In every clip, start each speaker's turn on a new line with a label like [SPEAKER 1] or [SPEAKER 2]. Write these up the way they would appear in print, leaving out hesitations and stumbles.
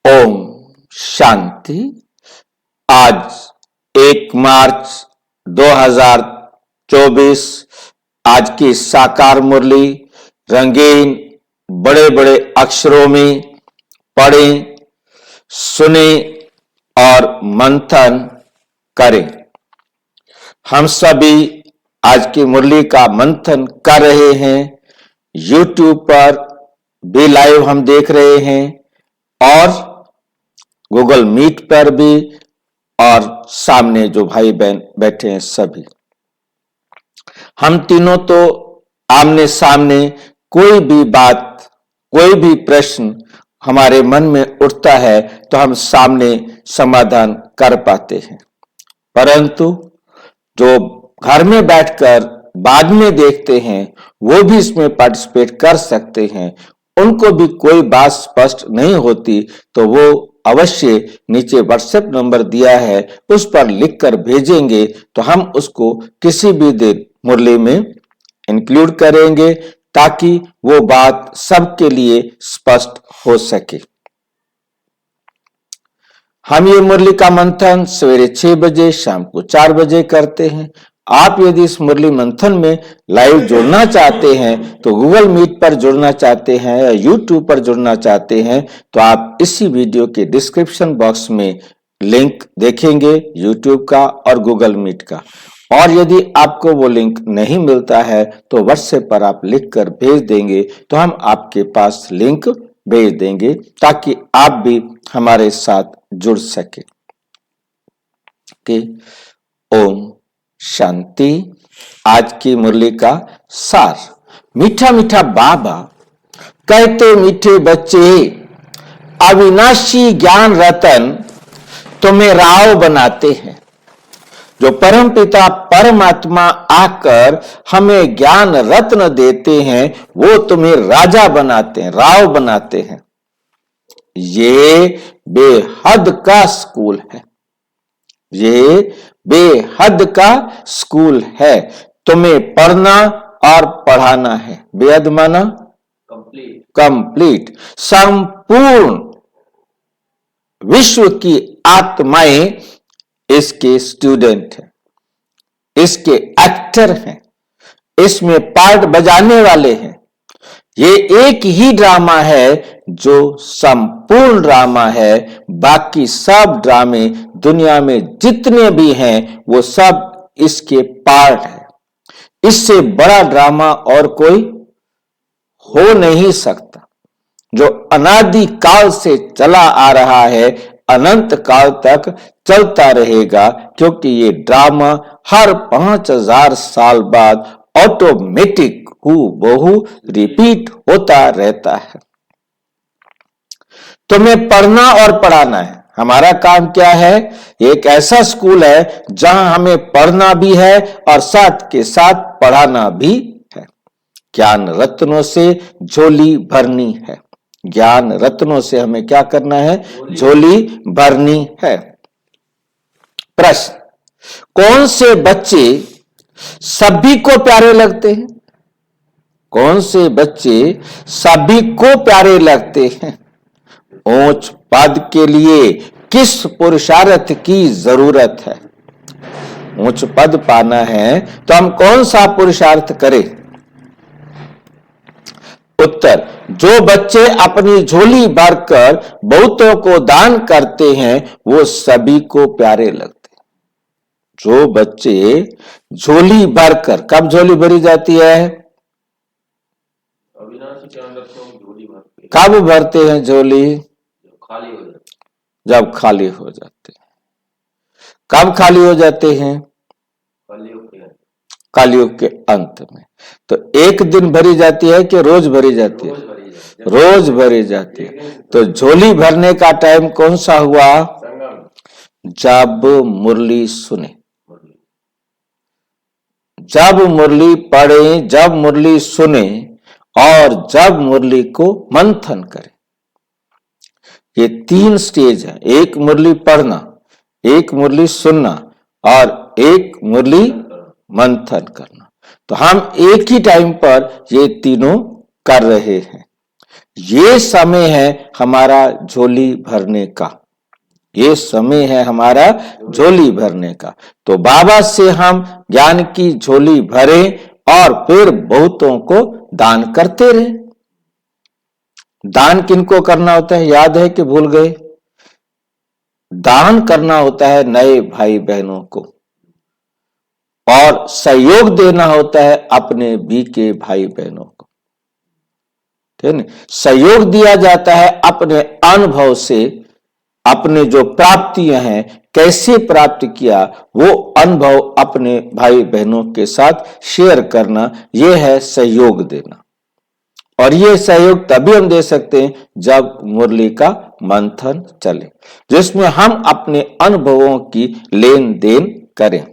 [SPEAKER 1] ओम शांति। आज 1 मार्च 2024। आज की साकार मुरली रंगीन बड़े बड़े अक्षरों में पढ़ें, सुने और मंथन करें। हम सभी आज की मुरली का मंथन कर रहे हैं। YouTube पर भी लाइव हम देख रहे हैं और गूगल मीट पर भी, और सामने जो भाई बहन बैठे हैं सभी। हम तीनों तो आमने सामने कोई भी बात, कोई भी प्रश्न हमारे मन में उठता है तो हम सामने समाधान कर पाते हैं, परंतु जो घर में बैठकर बाद में देखते हैं वो भी इसमें पार्टिसिपेट कर सकते हैं। उनको भी कोई बात स्पष्ट नहीं होती तो वो अवश्य नीचे व्हाट्सएप नंबर दिया है, उस पर लिखकर भेजेंगे तो हम उसको किसी भी दिन मुरली में इंक्लूड करेंगे ताकि वो बात सबके लिए स्पष्ट हो सके। हम ये मुरली का मंथन सवेरे 6 बजे, शाम को 4 बजे करते हैं। आप यदि इस मुरली मंथन में लाइव जुड़ना चाहते हैं तो गूगल मीट पर जुड़ना चाहते हैं या यूट्यूब पर जुड़ना चाहते हैं तो आप इसी वीडियो के डिस्क्रिप्शन बॉक्स में लिंक देखेंगे यूट्यूब का और गूगल मीट का। और यदि आपको वो लिंक नहीं मिलता है तो व्हाट्सएप पर आप लिखकर भेज देंगे तो हम आपके पास लिंक भेज देंगे ताकि आप भी हमारे साथ जुड़ सके। ओम शांति। आज की मुरली का सार। मीठा मीठा बाबा कहते, मीठे बच्चे अविनाशी ज्ञान रतन तुम्हें राव बनाते हैं। जो परम पिता परमात्मा आकर हमें ज्ञान रत्न देते हैं वो तुम्हें राजा बनाते हैं, राव बनाते हैं। ये बेहद का स्कूल है, ये बेहद का स्कूल है। तुम्हें पढ़ना और पढ़ाना है। बेहद माना कंप्लीट। संपूर्ण विश्व की आत्माएं इसके स्टूडेंट हैं, इसके एक्टर हैं, इसमें पार्ट बजाने वाले हैं। ये एक ही ड्रामा है जो संपूर्ण ड्रामा है। बाकी सब ड्रामे दुनिया में जितने भी हैं वो सब इसके पार्ट है। इससे बड़ा ड्रामा और कोई हो नहीं सकता, जो अनादि काल से चला आ रहा है, अनंत काल तक चलता रहेगा, क्योंकि ये ड्रामा हर 5000 साल बाद ऑटोमेटिक बहु रिपीट होता रहता है। तुम्हें पढ़ना और पढ़ाना है। हमारा काम क्या है? एक ऐसा स्कूल है जहां हमें पढ़ना भी है और साथ के साथ पढ़ाना भी है। ज्ञान रत्नों से झोली भरनी है। ज्ञान रत्नों से हमें क्या करना है? झोली भरनी है। प्रश्न, कौन से बच्चे सभी को प्यारे लगते हैं? कौन से बच्चे सभी को प्यारे लगते हैं? ऊंच पद के लिए किस पुरुषार्थ की जरूरत है? ऊंच पद पाना है तो हम कौन सा पुरुषार्थ करें? उत्तर, जो बच्चे अपनी झोली भरकर बहुतों को दान करते हैं वो सभी को प्यारे लगते हैं। जो बच्चे झोली भरकर, कब झोली भरी जाती है? कब भरते हैं झोली? जब खाली हो जाते हैं। कब खाली हो जाते हैं? कलयुग के अंत में। तो एक दिन भरी जाती है कि रोज भरी जाती है? रोज भरी जाती है। तो झोली भरने का टाइम कौन सा हुआ? जब मुरली सुने, जब मुरली पढ़े, जब मुरली सुने और जब मुरली को मंथन करें। ये 3 स्टेज है। एक मुरली पढ़ना, एक मुरली सुनना और एक मुरली मंथन करना। तो हम एक ही टाइम पर ये तीनों कर रहे हैं। ये समय है हमारा झोली भरने का, ये समय है हमारा झोली भरने का। तो बाबा से हम ज्ञान की झोली भरें और फिर बहुतों को दान करते रहे। दान किनको करना होता है, याद है कि भूल गए? दान करना होता है नए भाई बहनों को, और सहयोग देना होता है अपने भी के भाई बहनों को। ठीक है, सहयोग दिया जाता है अपने अनुभव से, अपने जो प्राप्तियां हैं कैसे प्राप्त किया वो अनुभव अपने भाई बहनों के साथ शेयर करना, यह है सहयोग देना। और ये सहयोग तभी हम दे सकते हैं जब मुरली का मंथन चले, जिसमें हम अपने अनुभवों की लेन देन करें।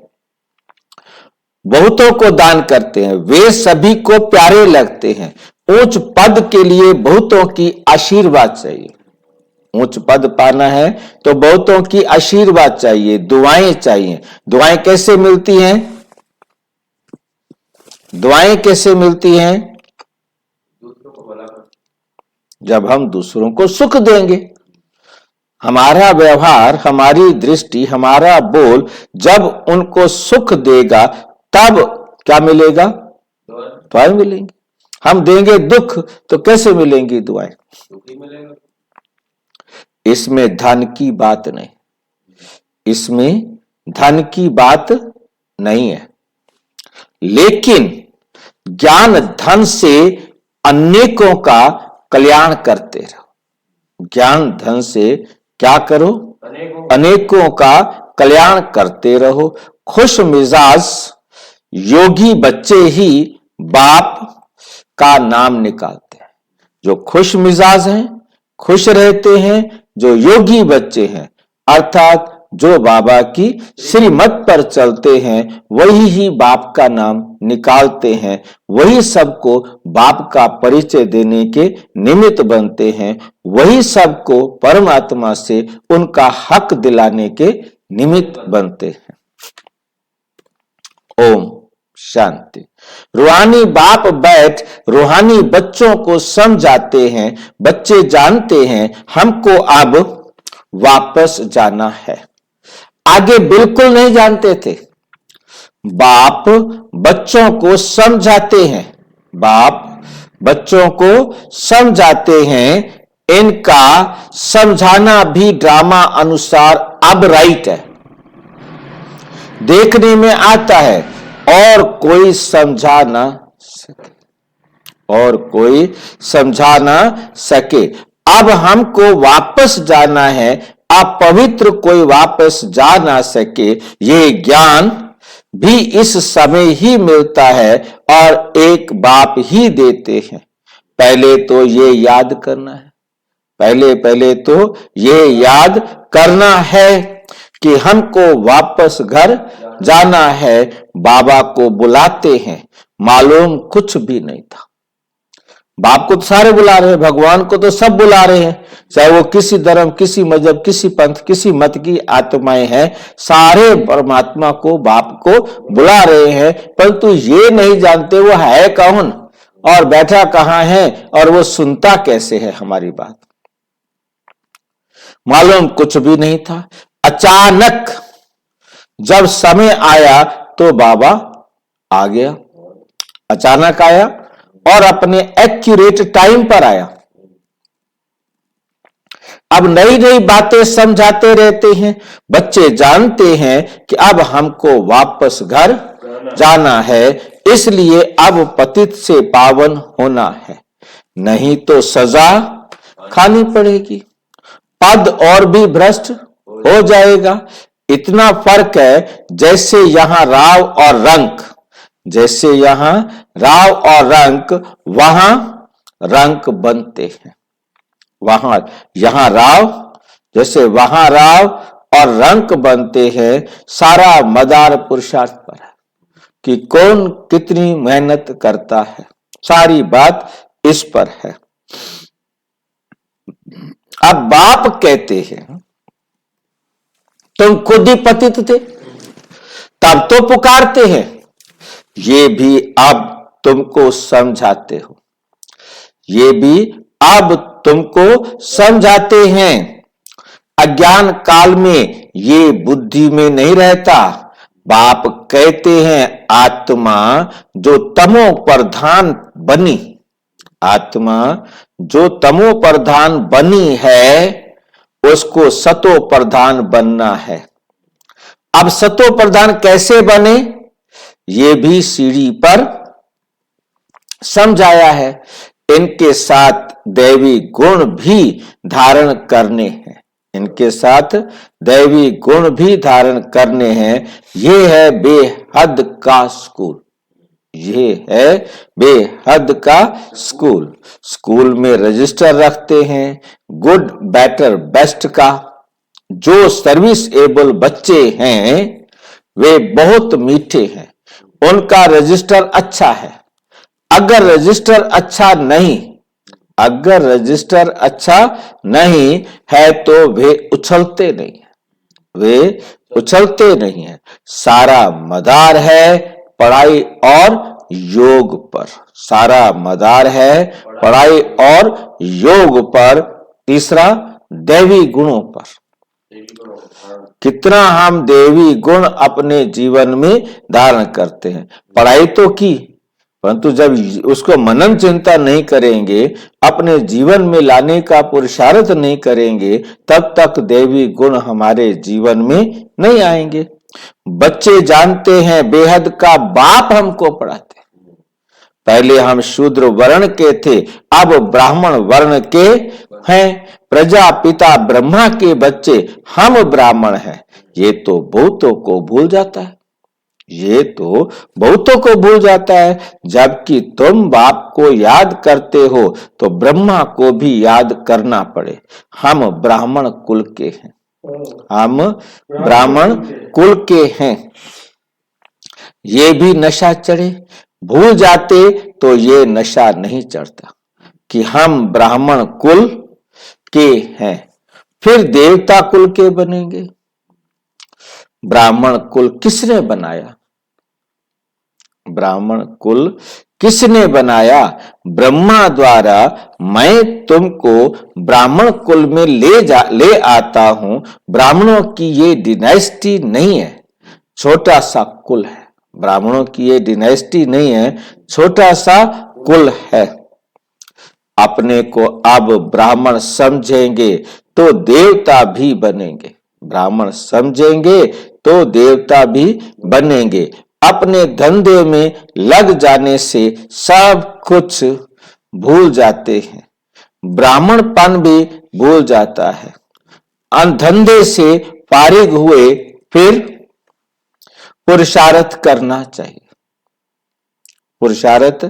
[SPEAKER 1] बहुतों को दान करते हैं, वे सभी को प्यारे लगते हैं। उच्च पद के लिए बहुतों की आशीर्वाद चाहिए। उच्च पद पाना है तो बहुतों की आशीर्वाद चाहिए, दुआएं चाहिए। दुआएं कैसे मिलती हैं? दुआएं कैसे मिलती हैं? जब हम दूसरों को सुख देंगे। हमारा व्यवहार, हमारी दृष्टि, हमारा बोल जब उनको सुख देगा तब क्या मिलेगा? दुआएं मिलेंगी। हम देंगे दुख तो कैसे मिलेंगी दुआएं? इसमें धन की बात नहीं, इसमें धन की बात नहीं है, लेकिन ज्ञान धन से अनेकों का कल्याण करते रहो। ज्ञान धन से क्या करो? अनेकों का कल्याण करते रहो। खुश मिजाज योगी बच्चे ही बाप का नाम निकालते हैं। जो खुश मिजाज हैं, खुश रहते हैं, जो योगी बच्चे हैं, अर्थात जो बाबा की श्रीमत पर चलते हैं, वही ही बाप का नाम निकालते हैं, वही सबको बाप का परिचय देने के निमित्त बनते हैं, वही सबको परमात्मा से उनका हक दिलाने के निमित्त बनते हैं। ओम शांति। रूहानी बाप बैठ रूहानी बच्चों को समझाते हैं। बच्चे जानते हैं हमको अब वापस जाना है। आगे बिल्कुल नहीं जानते थे। बाप बच्चों को समझाते हैं, बाप बच्चों को समझाते हैं। इनका समझाना भी ड्रामा अनुसार अब राइट है, देखने में आता है, और कोई समझा ना सके, और कोई समझा ना सके। अब हमको वापस जाना है, अपवित्र कोई वापस जा ना सके। ये ज्ञान भी इस समय ही मिलता है और एक बाप ही देते हैं। पहले तो ये याद करना है, पहले तो ये याद करना है कि हमको वापस घर जाना है। बाबा को बुलाते हैं, मालूम कुछ भी नहीं था। बाप को तो सारे बुला रहे हैं, भगवान को तो सब बुला रहे हैं, चाहे वो किसी धर्म, किसी मजहब, किसी पंथ, किसी मत की आत्माएं हैं, सारे परमात्मा को, बाप को बुला रहे हैं। परंतु ये नहीं जानते वो है कौन और बैठा कहां है और वो सुनता कैसे है हमारी बात। मालूम कुछ भी नहीं था। अचानक जब समय आया तो बाबा आ गया, अचानक आया और अपने एक्यूरेट टाइम पर आया। अब नई नई बातें समझाते रहते हैं। बच्चे जानते हैं कि अब हमको वापस घर जाना है, इसलिए अब पतित से पावन होना है, नहीं तो सजा खानी पड़ेगी, पद और भी भ्रष्ट हो जाएगा। इतना फर्क है जैसे यहां राव और रंक, जैसे यहां राव और रंक, वहां रंक बनते हैं। वहां यहां राव, जैसे वहां राव और रंक बनते हैं। सारा मदार पुरुषार्थ पर है कि कौन कितनी मेहनत करता है, सारी बात इस पर है। अब बाप कहते हैं तुम खुद ही पतित थे, तब तो पुकारते हैं, ये भी अब तुमको समझाते हो, ये भी अब तुमको समझाते हैं। अज्ञान काल में ये बुद्धि में नहीं रहता। बाप कहते हैं आत्मा जो तमो प्रधान बनी, आत्मा जो तमो प्रधान बनी है उसको सतो प्रधान बनना है। अब सतो प्रधान कैसे बने ये भी सीढ़ी पर समझाया है। इनके साथ दैवी गुण भी धारण करने हैं, इनके साथ दैवी गुण भी धारण करने हैं। ये है बेहद का स्कूल, ये है बेहद का स्कूल। स्कूल में रजिस्टर रखते हैं गुड बेटर बेस्ट का। जो सर्विस एबल बच्चे हैं वे बहुत मीठे हैं, उनका रजिस्टर अच्छा है। अगर रजिस्टर अच्छा नहीं, अगर रजिस्टर अच्छा नहीं है तो वे उछलते नहीं है, वे उछलते नहीं है। सारा मदार है पढ़ाई और योग पर, सारा मदार है पढ़ाई और योग पर। तीसरा दैवी गुणों पर। कितना हम दैवी गुण अपने जीवन में धारण करते हैं। पढ़ाई तो की, परंतु जब उसको मनन चिंता नहीं करेंगे, अपने जीवन में लाने का पुरुषार्थ नहीं करेंगे, तब तक दैवी गुण हमारे जीवन में नहीं आएंगे। बच्चे जानते हैं बेहद का बाप हमको पढ़ाते। पहले हम शूद्र वर्ण के थे, अब ब्राह्मण वर्ण के हैं। प्रजापिता ब्रह्मा के बच्चे हम ब्राह्मण हैं। ये तो बहुतों को भूल जाता है, ये तो बहुतों को भूल जाता है। जबकि तुम बाप को याद करते हो तो ब्रह्मा को भी याद करना पड़े। हम ब्राह्मण कुल के हैं, हम ब्राह्मण कुल के हैं। ये भी नशा चढ़े, भूल जाते तो ये नशा नहीं चढ़ता कि हम ब्राह्मण कुल के हैं। फिर देवता कुल के बनेंगे। ब्राह्मण कुल किसने बनाया? ब्राह्मण कुल किसने बनाया? ब्रह्मा द्वारा। मैं तुमको ब्राह्मण कुल में ले आता हूं। ब्राह्मणों की ये डिनाइस्टी नहीं है, छोटा सा कुल है। ब्राह्मणों की ये डिनाइस्टी नहीं है, छोटा सा कुल है। अपने को अब ब्राह्मण समझेंगे तो देवता भी बनेंगे, ब्राह्मण समझेंगे तो देवता भी बनेंगे। अपने धंधे में लग जाने से सब कुछ भूल जाते हैं, ब्राह्मणपन भी भूल जाता है। धंधे से फारिग हुए फिर पुरुषार्थ करना चाहिए, पुरुषार्थ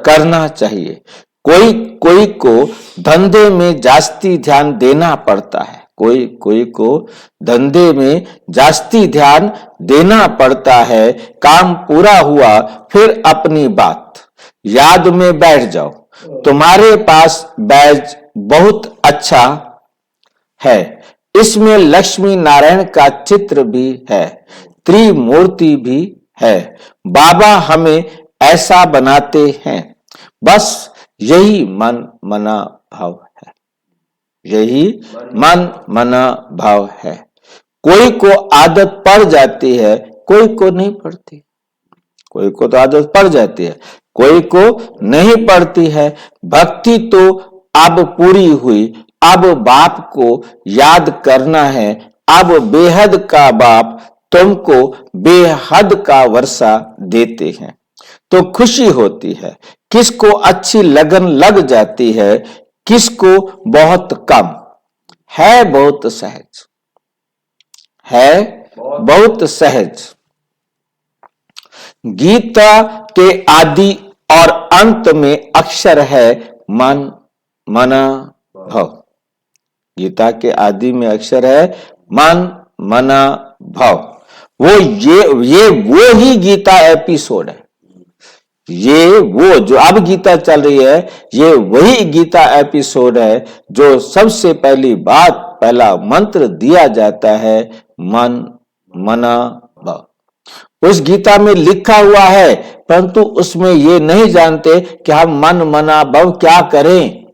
[SPEAKER 1] करना चाहिए। कोई को धंधे में जास्ती ध्यान देना पड़ता है, कोई को धंधे में जास्ती ध्यान देना पड़ता है। काम पूरा हुआ फिर अपनी बात याद में बैठ जाओ। तुम्हारे पास बैज बहुत अच्छा है, इसमें लक्ष्मी नारायण का चित्र भी है, त्रिमूर्ति भी है। बाबा हमें ऐसा बनाते हैं। बस यही मन मना भाव है, यही मन मना भाव है। कोई को आदत पड़ जाती है, कोई को नहीं पड़ती। कोई को तो आदत पड़ जाती है, कोई को नहीं पड़ती है। भक्ति तो अब पूरी हुई, अब बाप को याद करना है। अब बेहद का बाप तुमको बेहद का वर्षा देते हैं तो खुशी होती है। किसको अच्छी लगन लग जाती है, किसको बहुत कम। है बहुत सहज, है बहुत सहज। गीता के आदि और अंत में अक्षर है मन मना भव। गीता के आदि में अक्षर है मन मना भव। ये वो ही गीता एपिसोड है, ये वो जो अब गीता चल रही है, ये वही गीता एपिसोड है जो सबसे पहली बात, पहला मंत्र दिया जाता है मन मना भव। उस गीता में लिखा हुआ है, परंतु उसमें ये नहीं जानते कि हम मन मना भव क्या करें,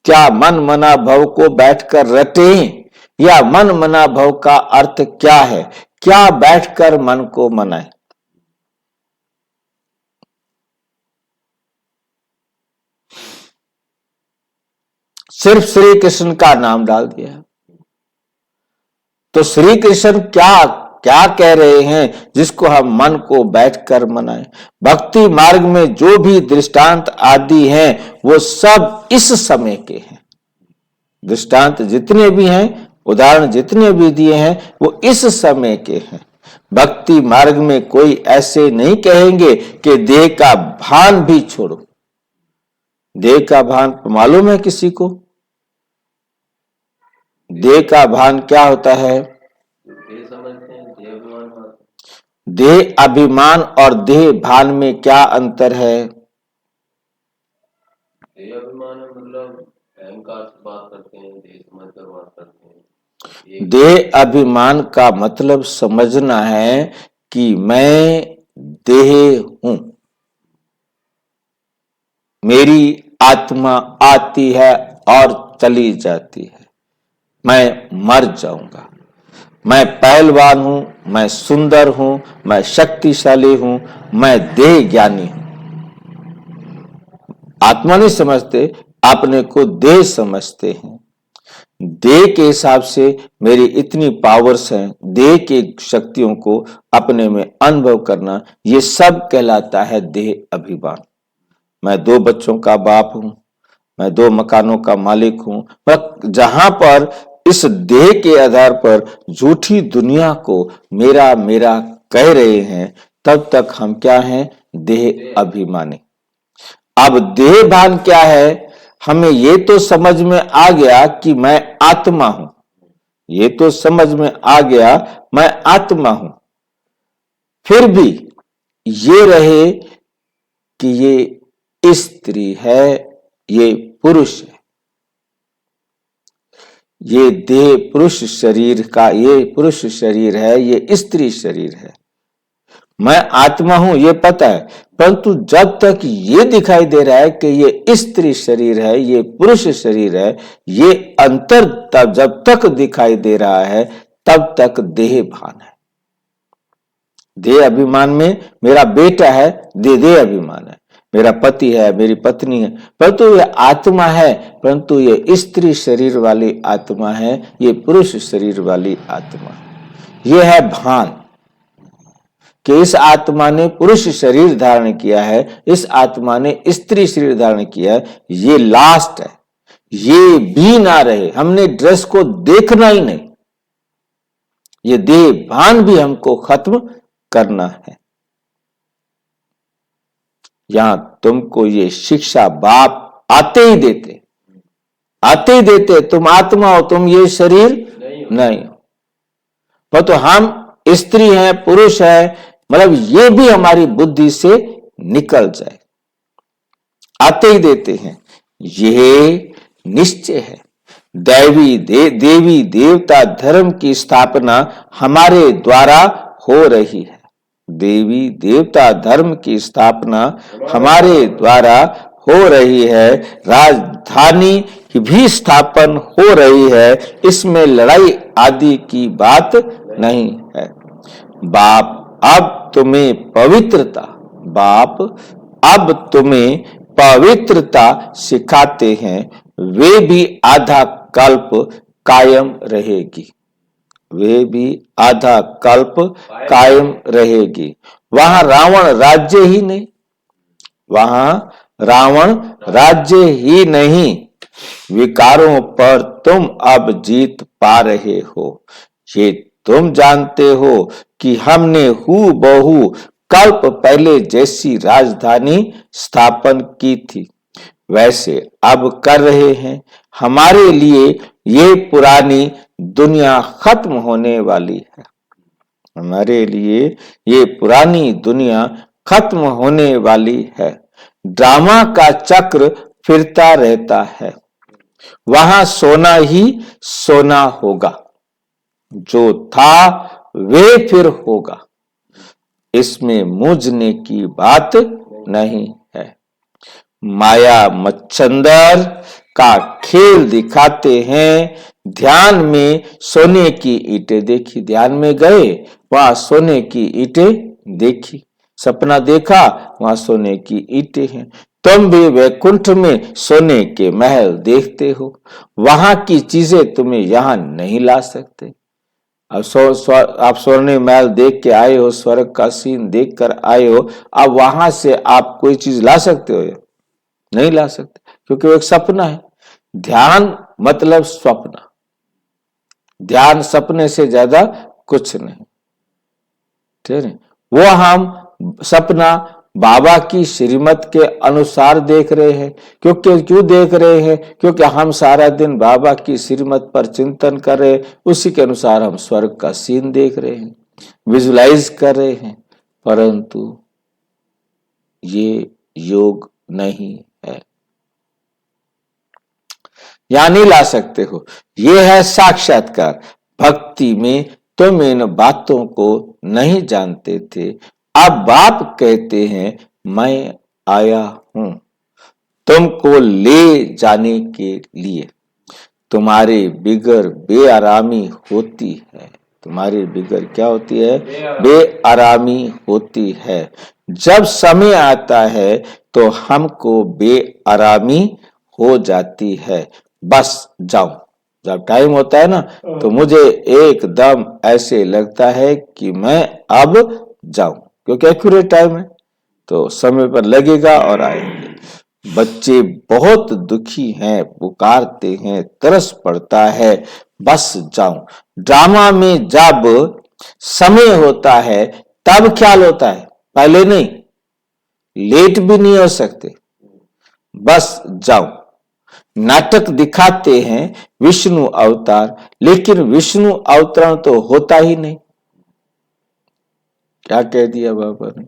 [SPEAKER 1] क्या मन मना भव को बैठकर रटें, या मन मना भव का अर्थ क्या है? क्या बैठकर मन को मनाए? सिर्फ श्री कृष्ण का नाम डाल दिया। तो श्री कृष्ण क्या क्या कह रहे हैं जिसको हम मन को बैठकर मनाएं? भक्ति मार्ग में जो भी दृष्टांत आदि हैं वो सब इस समय के हैं। दृष्टांत जितने भी हैं, उदाहरण जितने भी दिए हैं, वो इस समय के हैं। भक्ति मार्ग में कोई ऐसे नहीं कहेंगे कि देह का भान भी छोड़ो। देह का भान मालूम है किसी को? देह का भान क्या होता है? देह अभिमान और देह भान में क्या अंतर है?
[SPEAKER 2] देह अभिमान मतलब अहंकार से बात करते हैं, देह समझकर बात करते हैं।
[SPEAKER 1] देह अभिमान का मतलब समझना है कि मैं देह हूं, मेरी आत्मा आती है और चली जाती है, मैं मर जाऊंगा, मैं पहलवान हूं, मैं सुंदर हूं, मैं शक्तिशाली हूं, मैं देह ज्ञानी हूं। आत्मा नहीं समझते, अपने को देह समझते हैं। देह के हिसाब से मेरी इतनी पावर्स हैं, देह की शक्तियों को अपने में अनुभव करना, ये सब कहलाता है देह अभिमान। मैं 2 बच्चों का बाप हूं, मैं 2 मकानों का मालिक हूं। पर जहां पर इस देह के आधार पर झूठी दुनिया को मेरा मेरा कह रहे हैं, तब तक हम क्या हैं? देह अभिमानी। अब देह भान क्या है? हमें ये तो समझ में आ गया कि मैं आत्मा हूं, ये तो समझ में आ गया मैं आत्मा हूं, फिर भी ये रहे कि ये स्त्री है, ये पुरुष है, ये देह पुरुष शरीर का, ये पुरुष शरीर है, ये स्त्री शरीर है। मैं आत्मा हूं ये पता है, परंतु जब तक ये दिखाई दे रहा है कि ये स्त्री शरीर है, ये पुरुष शरीर है, ये अंतर तब जब तक दिखाई दे रहा है तब तक देह भान है। देह अभिमान में मेरा बेटा है, देह अभिमान है, मेरा पति है, मेरी पत्नी है, परंतु ये आत्मा है, परंतु ये स्त्री शरीर वाली आत्मा है, ये पुरुष शरीर वाली आत्मा है। ये है भान कि इस आत्मा ने पुरुष शरीर धारण किया है, इस आत्मा ने स्त्री शरीर धारण किया है, ये लास्ट है, ये भी ना रहे, हमने ड्रेस को देखना ही नहीं, ये देह भान भी हमको खत्म करना है। यहां तुमको ये शिक्षा बाप आते ही देते, तुम आत्मा हो, तुम ये शरीर नहीं हो। पर तो हम स्त्री हैं, पुरुष है, मतलब ये भी हमारी बुद्धि से निकल जाए, आते ही देते हैं। यह निश्चय है। देवी देवता धर्म की स्थापना हमारे द्वारा हो रही है। देवी देवता धर्म की स्थापना हमारे द्वारा हो रही है। राजधानी भी स्थापन हो रही है, इसमें लड़ाई आदि की बात नहीं है। बाप अब तुम्हें पवित्रता सिखाते हैं, वे भी आधा कल्प कायम रहेगी, वे भी आधा कल्प कायम रहेगी। वहां रावण राज्य ही नहीं, विकारों पर तुम अब जीत पा रहे हो। ये तुम जानते हो कि हमने हूबहू कल्प पहले जैसी राजधानी स्थापन की थी, वैसे अब कर रहे हैं। हमारे लिए ये पुरानी दुनिया खत्म होने वाली है, हमारे लिए ये पुरानी दुनिया खत्म होने वाली है। ड्रामा का चक्र फिरता रहता है, वहां सोना ही सोना होगा, जो था वे फिर होगा, इसमें मूझने की बात नहीं है। माया मच्छंदर का खेल दिखाते हैं। ध्यान में सोने की ईंटें देखी, ध्यान में गए वहां सोने की ईंटें देखी, सपना देखा वहां सोने की ईंटें हैं। तुम भी वैकुंठ में सोने के महल देखते हो, वहां की चीजें तुम्हें यहां नहीं ला सकते। अब आप स्वर्ण महल देख के आए हो, स्वर्ग का सीन देख कर आए हो, अब वहां से आप कोई चीज ला सकते हो? नहीं ला सकते, क्योंकि वो एक सपना है। ध्यान मतलब स्वप्न, ध्यान सपने से ज्यादा कुछ नहीं, ठीक है। वो हम सपना बाबा की श्रीमत के अनुसार देख रहे हैं। क्यों देख रहे हैं? क्योंकि हम सारा दिन बाबा की श्रीमत पर चिंतन कर रहे हैं, उसी के अनुसार हम स्वर्ग का सीन देख रहे हैं, विजुलाइज कर रहे हैं। परंतु ये योग नहीं है, यहां नहीं ला सकते हो। ये है साक्षात्कार। भक्ति में तुम इन बातों को नहीं जानते थे, अब बाप कहते हैं मैं आया हूं तुमको ले जाने के लिए। तुम्हारे बिगर बेआरामी होती है, तुम्हारे बिगर क्या होती है? बेआरामी होती है। जब समय आता है तो हमको बेआरामी हो जाती है। बस जाओ, जब टाइम होता है ना तो मुझे एकदम ऐसे लगता है कि मैं अब जाऊं, क्योंकि एक्यूरेट टाइम है तो समय पर लगेगा और आएंगे। बच्चे बहुत दुखी हैं, पुकारते हैं, तरस पड़ता है, बस जाऊं। ड्रामा में जब समय होता है तब ख्याल होता है, पहले नहीं, लेट भी नहीं हो सकते, बस जाओ। नाटक दिखाते हैं विष्णु अवतार, लेकिन विष्णु अवतरण तो होता ही नहीं। क्या कह दिया बाबा ने?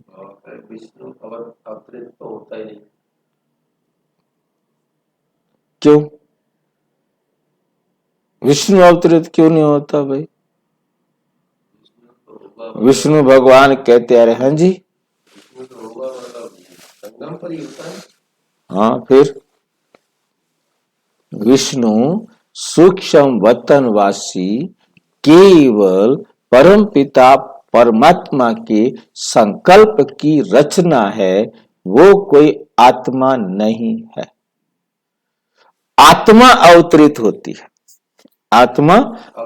[SPEAKER 2] विष्णु अवतरित तो होता ही नहीं।
[SPEAKER 1] क्यों विष्णु अवतरित क्यों नहीं होता भाई? विष्णु भगवान कहते अरे हाँ जी,
[SPEAKER 2] विष्णु तो होगा मतलब संगम पर ही होता है।
[SPEAKER 1] हाँ, फिर विष्णु सूक्ष्म वतनवासी केवल परम पिता परमात्मा के संकल्प की रचना है, वो कोई आत्मा नहीं है। आत्मा अवतरित होती है, आत्मा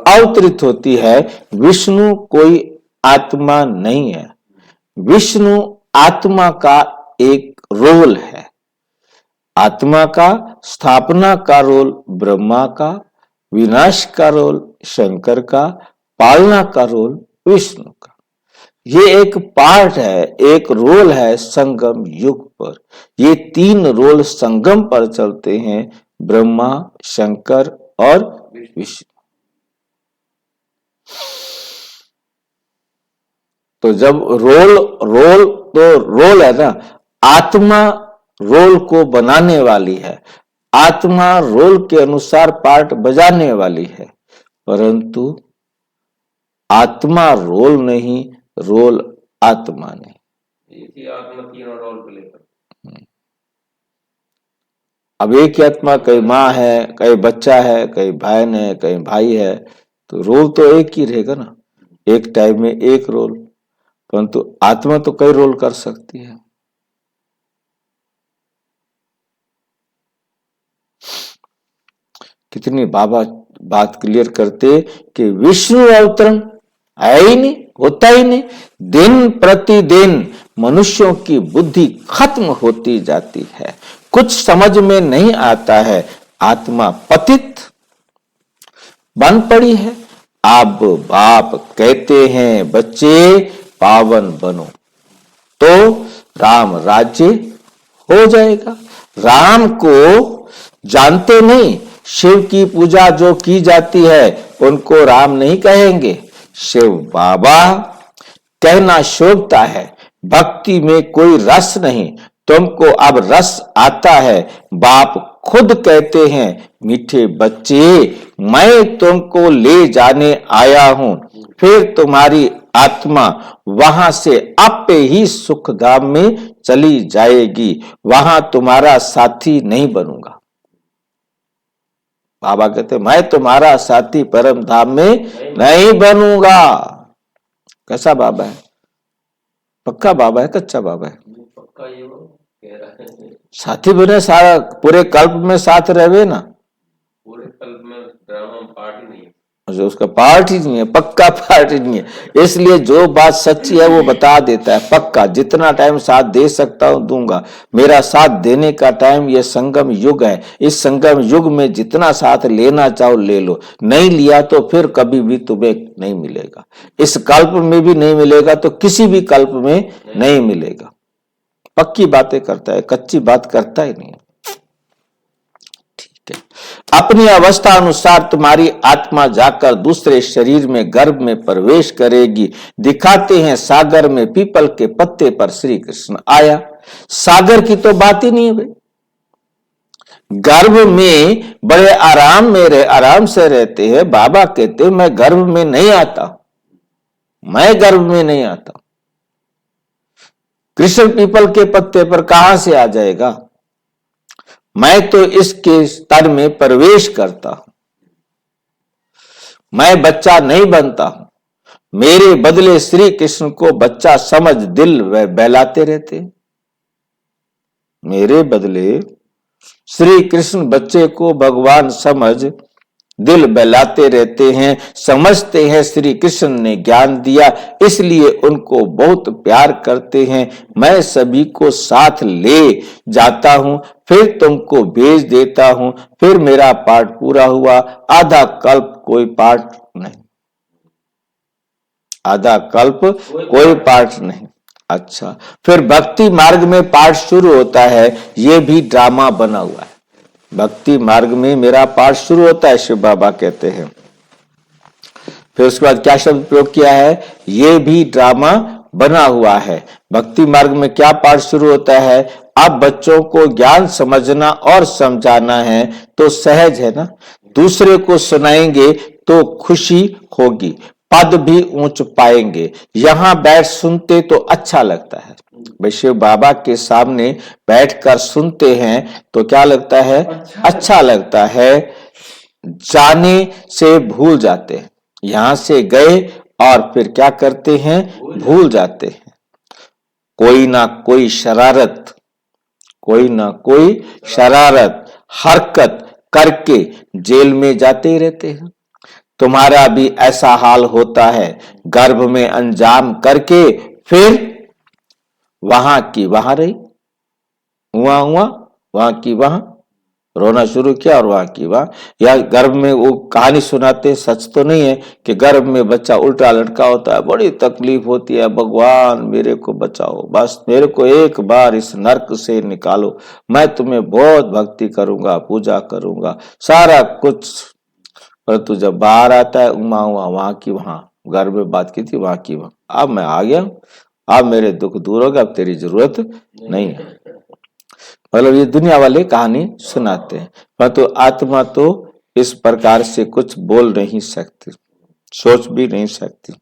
[SPEAKER 1] अवतरित होती है, विष्णु कोई आत्मा नहीं है। विष्णु आत्मा का एक रोल है, आत्मा का स्थापना का रोल ब्रह्मा का, विनाश का रोल शंकर का, पालना का रोल विष्णु का। ये एक पार्ट है, एक रोल है संगम युग पर। ये तीन रोल संगम पर चलते हैं, ब्रह्मा, शंकर और विष्णु। तो जब रोल है ना, आत्मा रोल को बनाने वाली है, आत्मा रोल के अनुसार पार्ट बजाने वाली है, परंतु आत्मा रोल नहीं, रोल आत्मा नहीं।
[SPEAKER 2] इसी आत्मा तीनों रोल प्ले
[SPEAKER 1] अब एक ही आत्मा, कई माँ है, कई बच्चा है, कई बहन है, कई भाई है, तो रोल तो एक ही रहेगा ना, एक टाइम में एक रोल। परंतु आत्मा तो कई रोल कर सकती है। कितनी बाबा बात क्लियर करते कि विष्णु अवतरण है ही नहीं, होता ही नहीं। दिन प्रतिदिन मनुष्यों की बुद्धि खत्म होती जाती है, कुछ समझ में नहीं आता है, आत्मा पतित बन पड़ी है। अब बाप कहते हैं बच्चे पावन बनो तो राम राज्य हो जाएगा। राम को जानते नहीं, शिव की पूजा जो की जाती है उनको राम नहीं कहेंगे, शिव बाबा कहना शोभता है। भक्ति में कोई रस नहीं, तुमको अब रस आता है। बाप खुद कहते हैं मीठे बच्चे मैं तुमको ले जाने आया हूं, फिर तुम्हारी आत्मा वहां से आपे ही सुखधाम में चली जाएगी, वहां तुम्हारा साथी नहीं बनूंगा। बाबा कहते मैं तुम्हारा साथी परम धाम में नहीं बनूंगा। कैसा बाबा है? पक्का बाबा है, कच्चा बाबा है?
[SPEAKER 2] पक्का ये वो कह रहा है।
[SPEAKER 1] साथी बने, सारा पूरे कल्प में साथ रहे ना।
[SPEAKER 2] पूरे कल्प में ड्रामा में पार्ट ही नहीं है,
[SPEAKER 1] जो उसका पार्ट ही नहीं है, पक्का पार्ट ही नहीं है। इसलिए जो बात सच्ची है वो बता देता है पक्का, जितना टाइम साथ दे सकता हूं दूंगा। मेरा साथ देने का टाइम ये संगम युग है। इस संगम युग में जितना साथ लेना चाहो ले लो, नहीं लिया तो फिर कभी भी तुम्हें नहीं मिलेगा। इस कल्प में भी नहीं मिलेगा तो किसी भी कल्प में नहीं मिलेगा। पक्की बातें करता है, कच्ची बात करता ही नहीं है। अपनी अवस्था अनुसार तुम्हारी आत्मा जाकर दूसरे शरीर में गर्भ में प्रवेश करेगी। दिखाते हैं सागर में पीपल के पत्ते पर श्री कृष्ण आया। सागर की तो बात ही नहीं है भाई। गर्भ में बड़े आराम से रहते हैं। बाबा कहते मैं गर्भ में नहीं आता, मैं गर्भ में नहीं आता। कृष्ण पीपल के पत्ते पर कहां से आ जाएगा? मैं तो इसके स्तर में प्रवेश करता हूं, मैं बच्चा नहीं बनता हूं। मेरे बदले श्री कृष्ण को बच्चा समझ दिल बहलाते रहते। मेरे बदले श्री कृष्ण बच्चे को भगवान समझ दिल बहलाते रहते हैं। समझते हैं श्री कृष्ण ने ज्ञान दिया, इसलिए उनको बहुत प्यार करते हैं। मैं सभी को साथ ले जाता हूं, फिर तुमको भेज देता हूं, फिर मेरा पाठ पूरा हुआ। आधा कल्प कोई पाठ नहीं, आधा कल्प कोई पाठ नहीं। अच्छा, फिर भक्ति मार्ग में पाठ शुरू होता है। ये भी ड्रामा बना हुआ है। भक्ति मार्ग में मेरा पाठ शुरू होता है, शिव बाबा कहते हैं। फिर उसके बाद क्या शब्द प्रयोग किया है? ये भी ड्रामा बना हुआ है। भक्ति मार्ग में क्या पाठ शुरू होता है? अब बच्चों को ज्ञान समझना और समझाना है तो सहज है ना। दूसरे को सुनाएंगे तो खुशी होगी, पद भी ऊंच पाएंगे। यहां बैठ सुनते तो अच्छा लगता है। शिव बाबा के सामने बैठकर सुनते हैं तो क्या लगता है? अच्छा लगता है। जाने से भूल जाते हैं। यहां से गए और फिर क्या करते हैं? भूल जाते हैं। कोई ना कोई शरारत, कोई ना कोई शरारत हरकत करके जेल में जाते ही रहते हैं। तुम्हारा भी ऐसा हाल होता है। गर्भ में अंजाम करके फिर वहां की वहां रही, वहां की वहां रोना शुरू किया और वहां की वहां। या गर्भ में वो कहानी सुनाते, सच तो नहीं है कि गर्भ में बच्चा उल्टा लटका होता है, बड़ी तकलीफ होती है, भगवान मेरे को बचाओ, बस मेरे को एक बार इस नर्क से निकालो, मैं तुम्हें बहुत भक्ति करूंगा, पूजा करूंगा, सारा कुछ। परंतु जब बाहर आता है वहां की वहां, गर्भ में बात की थी वहां की वहां, अब मैं आ गया, अब मेरे दुख दूर हो गए, अब तेरी जरूरत नहीं है। मतलब ये दुनिया वाले कहानी सुनाते हैं, परंतु आत्मा तो इस प्रकार से कुछ बोल नहीं सकती, सोच भी नहीं सकती।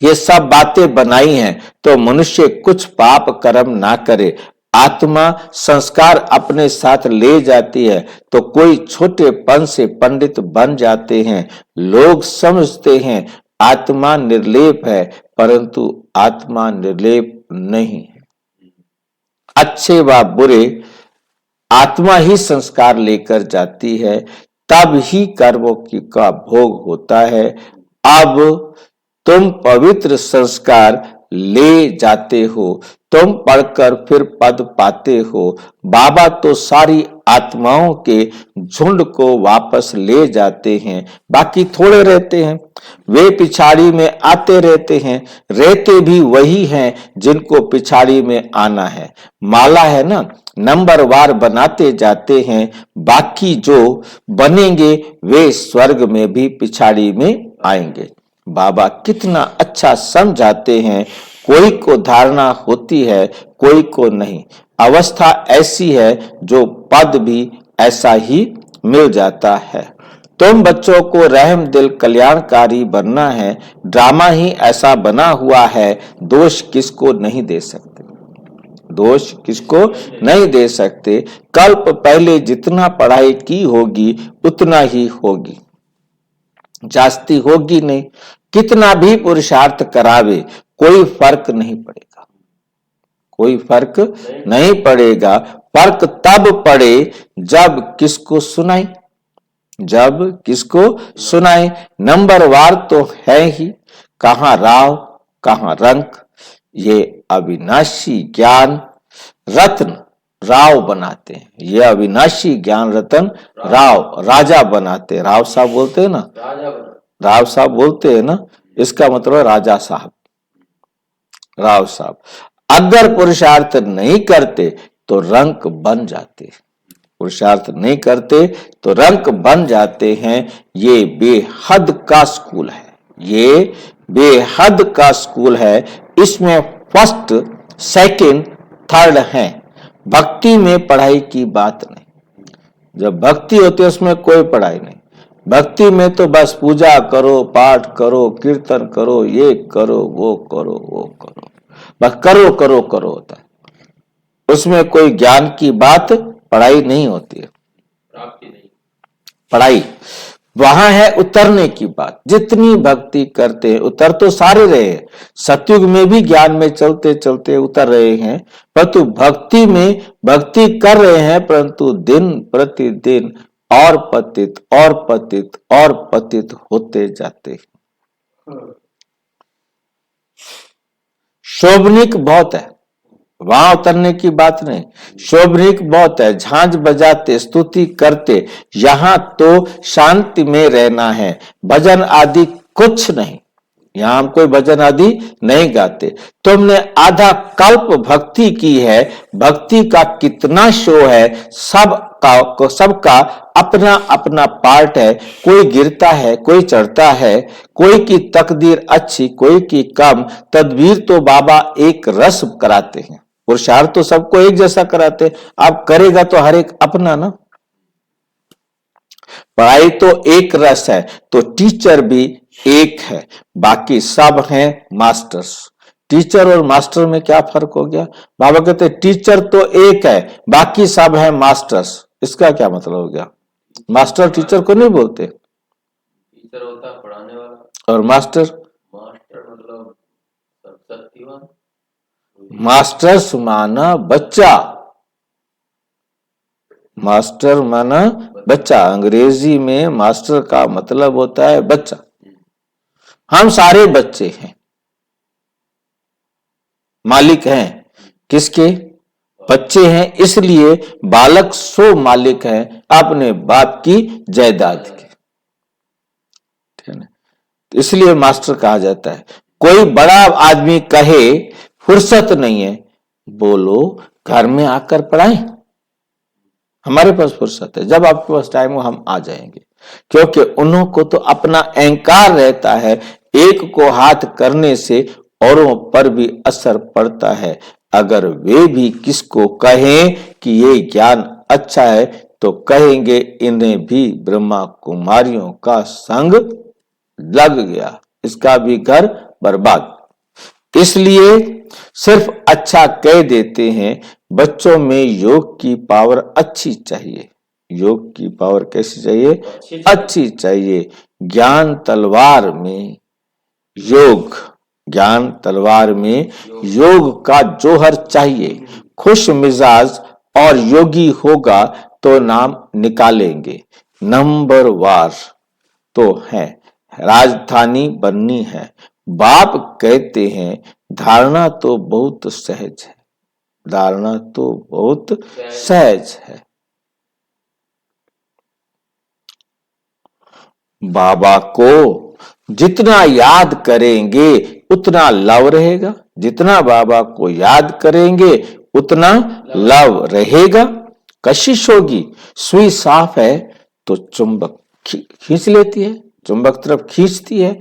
[SPEAKER 1] ये सब बातें बनाई हैं तो मनुष्य कुछ पाप कर्म ना करे। आत्मा संस्कार अपने साथ ले जाती है तो कोई छोटेपन से पंडित बन जाते हैं। लोग समझते हैं आत्मा निर्लेप है, परंतु आत्मा निर्लेप नहीं है। अच्छे व बुरे आत्मा ही संस्कार लेकर जाती है, तब ही कर्मों का भोग होता है। अब तुम पवित्र संस्कार ले जाते हो, तुम पढ़कर फिर पद पाते हो। बाबा तो सारी आत्माओं के झुंड को वापस ले जाते हैं, बाकी थोड़े रहते हैं। वे पिछाड़ी में आते रहते हैं, रहते भी वही हैं जिनको पिछाड़ी में आना है। माला है ना, नंबर वार बनाते जाते हैं, बाकी जो बनेंगे वे स्वर्ग में भी पिछाड़ी में आएंगे। बाबा कितना अच्छा समझाते हैं। कोई को धारणा होती है, कोई को नहीं। अवस्था ऐसी है जो पद भी ऐसा ही मिल जाता है। तुम बच्चों को रहम दिल कल्याणकारी बनना है, ड्रामा ही ऐसा बना हुआ है, दोष किसको नहीं दे सकते। दोष किसको नहीं दे सकते। कल्प पहले जितना पढ़ाई की होगी उतना ही होगी, जास्ती होगी नहीं। कितना भी पुरुषार्थ करावे कोई फर्क नहीं पड़ेगा, कोई फर्क नहीं पड़ेगा। फर्क तब पड़े जब किसको सुनाई, जब किसको सुनाई। नंबरवार तो है ही, कहां राव कहां रंक। ये अविनाशी ज्ञान रत्न राव बनाते हैं, ये अविनाशी ज्ञान रत्न राव राजा बनाते। राव साहब बोलते हैं ना, राव साहब बोलते हैं ना, इसका मतलब राजा साहब, राव साहब। अगर पुरुषार्थ नहीं करते तो रंक बन जाते, पुरुषार्थ नहीं करते तो रंक बन जाते हैं। ये बेहद का स्कूल है, ये बेहद का स्कूल है। इसमें फर्स्ट सेकंड थर्ड है। भक्ति में पढ़ाई की बात नहीं, जब भक्ति होती है उसमें कोई पढ़ाई नहीं। भक्ति में तो बस पूजा करो, पाठ करो, कीर्तन करो, ये करो, वो करो, वो करो, बस करो करो करो होता है। उसमें कोई ज्ञान की बात, पढ़ाई नहीं होती है। पढ़ाई वहां है उतरने की बात। जितनी भक्ति करते हैं, उतर तो सारे रहे हैं, सतयुग में भी ज्ञान में चलते चलते उतर रहे हैं, परंतु भक्ति में भक्ति कर रहे हैं, परंतु दिन प्रतिदिन और पतित और पतित और पतित होते जाते हैं। शोभनिक बहुत है, वहां उतरने की बात नहीं। शोभनिक बहुत है, झांझ बजाते स्तुति करते, यहां तो शांति में रहना है। भजन आदि कुछ नहीं, यहां हम कोई भजन आदि नहीं गाते। तुमने आधा कल्प भक्ति की है, भक्ति का कितना शो है, सबका अपना अपना पार्ट है। कोई गिरता है, कोई चढ़ता है, कोई की तकदीर अच्छी, कोई की कम। तदबीर तो बाबा एक रस कराते हैं, पुरुषार्थ तो सबको एक जैसा कराते। आप करेगा तो हर एक अपना ना। पढ़ाई तो एक रस है, तो टीचर भी एक है, बाकी सब हैं मास्टर्स। टीचर और मास्टर में क्या फर्क हो गया? बाबा कहते टीचर तो एक है, बाकी सब हैं मास्टर्स। इसका क्या मतलब हो गया? मास्टर टीचर को नहीं बोलते,
[SPEAKER 2] टीचर होता है पढ़ाने वाला, और
[SPEAKER 1] मास्टर
[SPEAKER 2] मतलब शक्तिवान।
[SPEAKER 1] मास्टर्स माना बच्चा, मास्टर माना बच्चा। अंग्रेजी में मास्टर का मतलब होता है बच्चा। हम सारे बच्चे हैं, मालिक हैं किसके? बच्चे हैं, इसलिए बालक सो मालिक है अपने बाप की जायदाद के, ठीक है। इसलिए मास्टर कहा जाता है। कोई बड़ा आदमी कहे फुर्सत नहीं है, बोलो घर में आकर पढ़ाएं, हमारे पास फुर्सत है, जब आपके पास टाइम हो हम आ जाएंगे। क्योंकि उन्हों को तो अपना अहंकार रहता है, एक को हाथ करने से औरों पर भी असर पड़ता है। अगर वे भी किसको कहें कि ये ज्ञान अच्छा है, तो कहेंगे इन्हें भी ब्रह्मा कुमारियों का संग लग गया, इसका भी घर बर्बाद। इसलिए सिर्फ अच्छा कह देते हैं। बच्चों में योग की पावर अच्छी चाहिए। योग की पावर कैसी चाहिए? अच्छी चाहिए। ज्ञान तलवार में योग, ज्ञान तलवार में योग का जोहर चाहिए। खुश मिजाज और योगी होगा तो नाम निकालेंगे। नंबरवार तो है, राजधानी बननी है। बाप कहते हैं धारणा तो बहुत सहज है, धारणा तो बहुत सहज है। बाबा को जितना याद करेंगे उतना लव रहेगा, जितना बाबा को याद करेंगे उतना लव रहेगा। कशिश होगी, सुई साफ है तो चुंबक खींच लेती है, चुंबक तरफ खींचती है।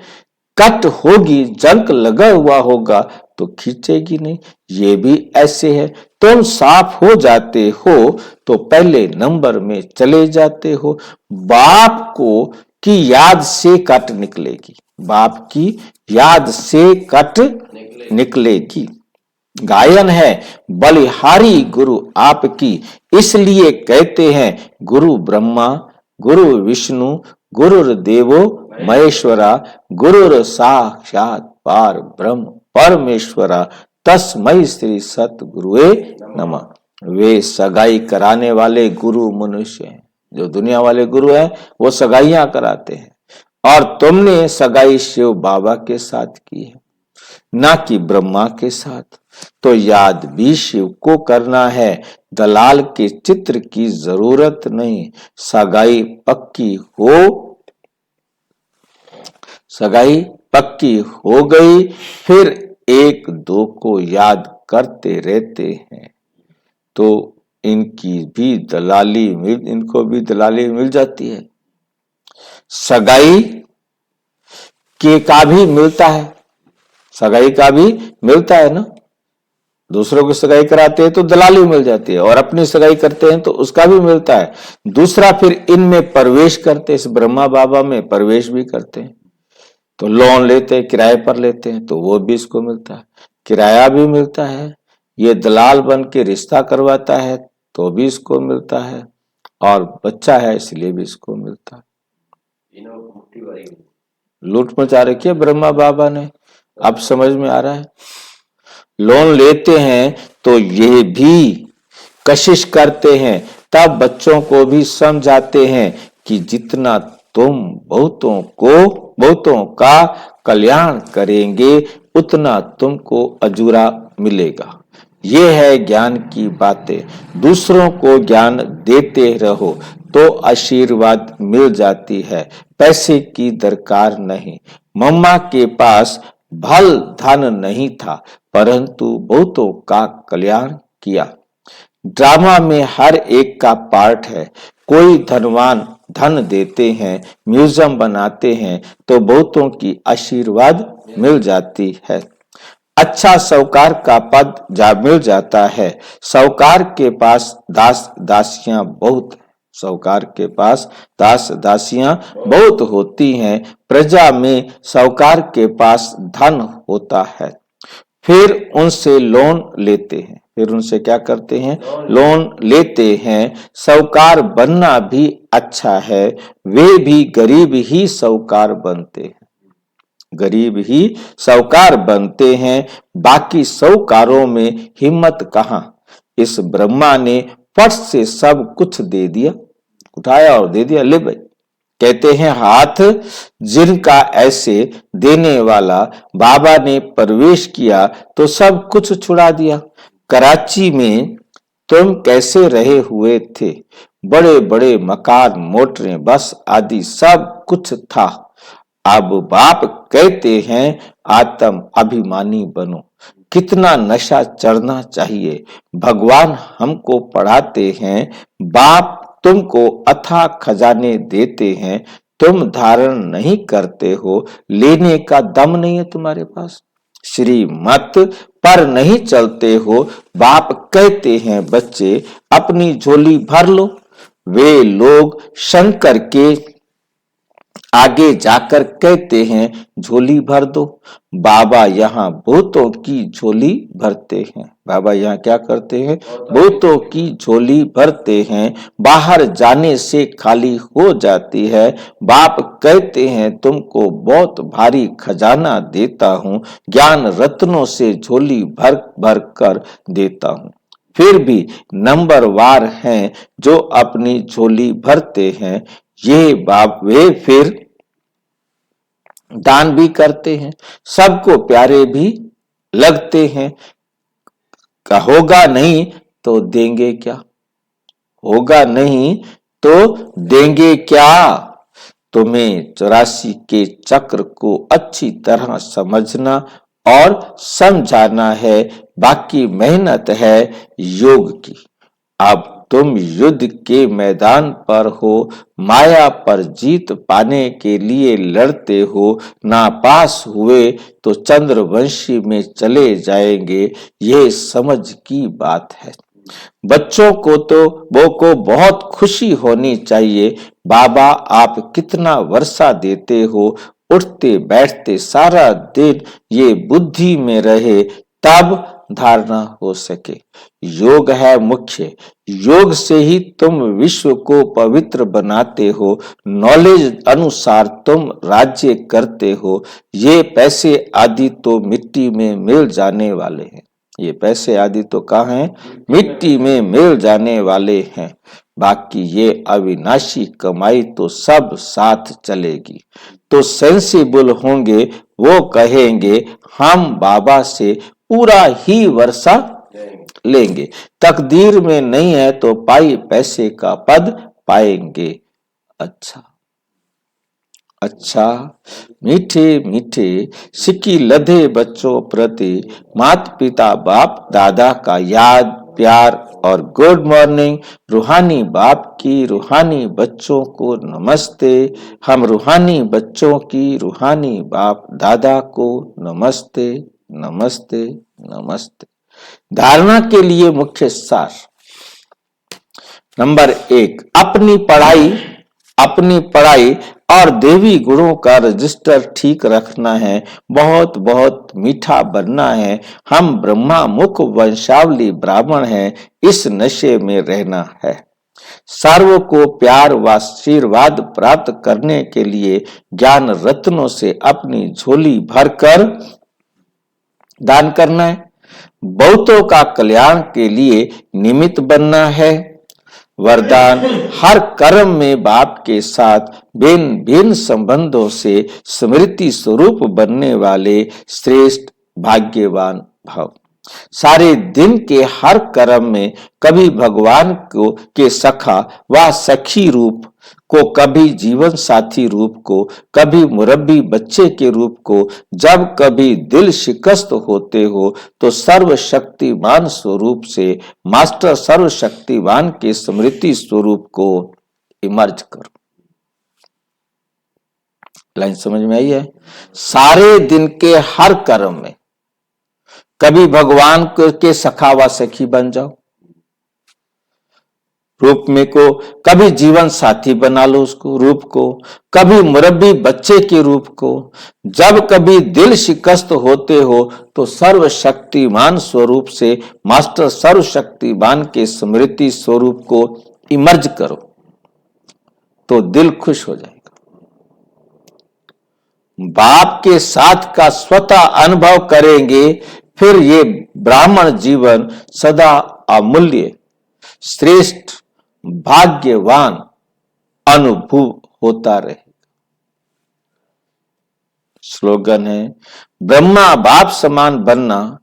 [SPEAKER 1] कट होगी, जंक लगा हुआ होगा तो खींचेगी नहीं। ये भी ऐसे है, तुम साफ हो जाते हो तो पहले नंबर में चले जाते हो। बाप को की याद से कट निकलेगी, बाप की याद से कट निकलेगी। गायन है बलिहारी गुरु आपकी, इसलिए कहते हैं गुरु ब्रह्मा गुरु विष्णु गुरुर्देवो महेश्वरा, गुरुर साक्षात पार ब्रह्म परमेश्वरा, तस्मै श्री सतगुरुवे नमः। वे सगाई कराने वाले गुरु मनुष्य हैं। जो दुनिया वाले गुरु हैं वो सगाइयां कराते हैं, और तुमने सगाई शिव बाबा के साथ की है, ना कि ब्रह्मा के साथ। तो याद भी शिव को करना है, दलाल के चित्र की जरूरत नहीं। सगाई पक्की हो गई, फिर एक दो को याद करते रहते हैं, तो इनको भी दलाली मिल जाती है। सगाई का भी मिलता है, सगाई का भी मिलता है ना। दूसरों की सगाई कराते हैं तो दलाली मिल जाती है, और अपनी सगाई करते हैं तो उसका भी मिलता है। दूसरा, फिर इनमें प्रवेश करते, इस ब्रह्मा बाबा में प्रवेश भी करते हैं, तो लोन लेते हैं, किराए पर लेते हैं, तो वो भी इसको मिलता है, किराया भी मिलता है। ये दलाल बन के रिश्ता करवाता है तो भी इसको मिलता है, और बच्चा है इसलिए भी इसको मिलता है। लूट मचा रखी है ब्रह्मा बाबा ने, अब समझ में आ रहा है। लोन लेते हैं तो ये भी कशिश करते हैं, तब बच्चों को भी समझाते हैं कि जितना तुम बहुतों का कल्याण करेंगे उतना तुमको अजूरा मिलेगा। ये है ज्ञान की बातें। दूसरों को ज्ञान देते रहो तो आशीर्वाद मिल जाती है, पैसे की दरकार नहीं। मम्मा के पास भल धन नहीं था, परंतु बहुतों का कल्याण किया। ड्रामा में हर एक का पार्ट है। कोई धनवान धन देते हैं, म्यूजियम बनाते हैं, तो बहुतों की आशीर्वाद मिल जाती है। अच्छा साहूकार का पद मिल जाता है। साहूकार के पास दास दासियां बहुत, साहूकार के पास दास दासियां बहुत होती हैं। प्रजा में साहूकार के पास धन होता है, फिर उनसे लोन लेते हैं। फिर उनसे क्या करते हैं? लोन लेते हैं। साहूकार बनना भी अच्छा है, वे भी गरीब ही साहूकार बनते हैं, गरीब ही साहूकार बनते हैं। बाकी साहूकारों में हिम्मत कहाँ। इस ब्रह्मा ने फट से सब कुछ दे दिया, उठाया और दे दिया, ले भाई। कहते हैं हाथ जिनका ऐसे देने वाला, बाबा ने प्रवेश किया तो सब कुछ छुड़ा दिया। कराची में तुम कैसे रहे हुए थे? बड़े बड़े मकान, मोटरें, बस आदि सब कुछ था। अब बाप कहते हैं आत्म अभिमानी बनो। कितना नशा चढ़ना चाहिए। भगवान हमको पढ़ाते हैं, बाप तुमको अथाह खजाने देते हैं, तुम धारण नहीं करते हो, लेने का दम नहीं है तुम्हारे पास, श्रीमत पर नहीं चलते हो। बाप कहते हैं बच्चे अपनी झोली भर लो। वे लोग शंकर के आगे जाकर कहते हैं झोली भर दो। बाबा यहाँ बहुतों की झोली भरते हैं। बाबा यहाँ क्या करते हैं? बहुतों की झोली भरते हैं, बाहर जाने से खाली हो जाती है। बाप कहते हैं तुमको बहुत भारी खजाना देता हूँ, ज्ञान रत्नों से झोली भर भर कर देता हूँ। फिर भी नंबरवार हैं जो अपनी झोली भरते हैं। ये बाप वे फिर दान भी करते हैं, सबको प्यारे भी लगते हैं। होगा नहीं तो देंगे क्या? होगा नहीं तो देंगे क्या? तुम्हें 84 के चक्र को अच्छी तरह समझना और समझाना है, बाकी मेहनत है योग की। अब तुम युद्ध के मैदान पर हो, माया पर जीत पाने के लिए लड़ते हो। नापास हुए तो चंद्रवंशी में चले जाएंगे, ये समझ की बात है। बच्चों को बहुत खुशी होनी चाहिए। बाबा आप कितना वर्षा देते हो, उठते बैठते सारा दिन ये बुद्धि में रहे, तब धारणा हो सके। योग है मुख्य। योग से ही तुम विश्व को पवित्र बनाते हो। नॉलेज अनुसार तुम राज्य करते हो। ये पैसे आदि तो मिट्टी में मिल जाने वाले हैं। ये पैसे आदि तो कहाँ हैं? मिट्टी में मिल जाने वाले हैं। बाकी ये अविनाशी कमाई तो सब साथ चलेगी। तो सेंसिबल होंगे, वो कहेंगे हम बाबा से पूरा ही वर्षा लेंगे। तकदीर में नहीं है तो पाई पैसे का पद पाएंगे। अच्छा अच्छा, मीठे मीठे सिक्की लदे बच्चों प्रति माता पिता बाप दादा का याद प्यार और गुड मॉर्निंग। रूहानी बाप की रूहानी बच्चों को नमस्ते। हम रूहानी बच्चों की रूहानी बाप दादा को नमस्ते नमस्ते नमस्ते। धारणा के लिए मुख्य सार। नंबर 1, अपनी पढ़ाई और देवी गुणों का रजिस्टर ठीक रखना है। बहुत बहुत मीठा बनना है। हम ब्रह्मा मुख वंशावली ब्राह्मण हैं। इस नशे में रहना है। सर्व को प्यार व आशीर्वाद प्राप्त करने के लिए ज्ञान रत्नों से अपनी झोली भरकर दान करना है। बहुतों का कल्याण के लिए निमित्त बनना है। वरदान, हर कर्म में बाप के साथ भिन्न भिन्न संबंधों से स्मृति स्वरूप बनने वाले श्रेष्ठ भाग्यवान भव। सारे दिन के हर कर्म में कभी भगवान को के सखा व सखी रूप को, कभी जीवन साथी रूप को, कभी मुरब्बी बच्चे के रूप को, जब कभी दिल शिकस्त होते हो तो सर्वशक्तिमान स्वरूप से मास्टर सर्वशक्तिमान के स्मृति स्वरूप को इमर्ज करो। लाइन समझ में आई है? सारे दिन के हर कर्म में कभी भगवान के सखा व सखी बन जाओ रूप में को, कभी जीवन साथी बना लो उसको रूप को, कभी मुरब्बी बच्चे के रूप को, जब कभी दिल शिकस्त होते हो तो सर्वशक्तिमान स्वरूप से मास्टर सर्वशक्तिमान के स्मृति स्वरूप को इमर्ज करो तो दिल खुश हो जाएगा। बाप के साथ का स्वतः अनुभव करेंगे, फिर ये ब्राह्मण जीवन सदा अमूल्य श्रेष्ठ भाग्यवान अनुभव होता रहे। स्लोगन है, ब्रह्मा बाप समान बनना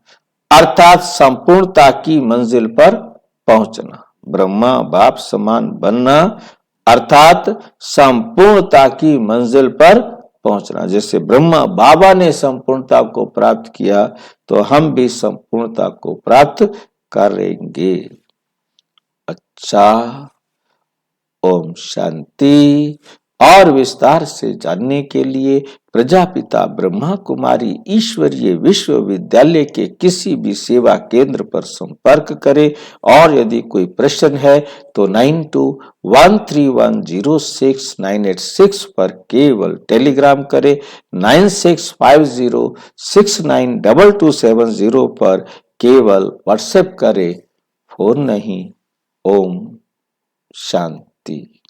[SPEAKER 1] अर्थात संपूर्णता की मंजिल पर पहुंचना। ब्रह्मा बाप समान बनना अर्थात संपूर्णता की मंजिल पर पहुंचना। जैसे ब्रह्मा बाबा ने संपूर्णता को प्राप्त किया तो हम भी संपूर्णता को प्राप्त करेंगे। अच्छा, ओम शांति। और विस्तार से जानने के लिए प्रजापिता ब्रह्मा कुमारी ईश्वरीय विश्वविद्यालय के किसी भी सेवा केंद्र पर संपर्क करें। और यदि कोई प्रश्न है तो 9213106986 पर केवल टेलीग्राम करें। 9650692270 पर केवल व्हाट्सएप करें, फोन नहीं। ओम शांति।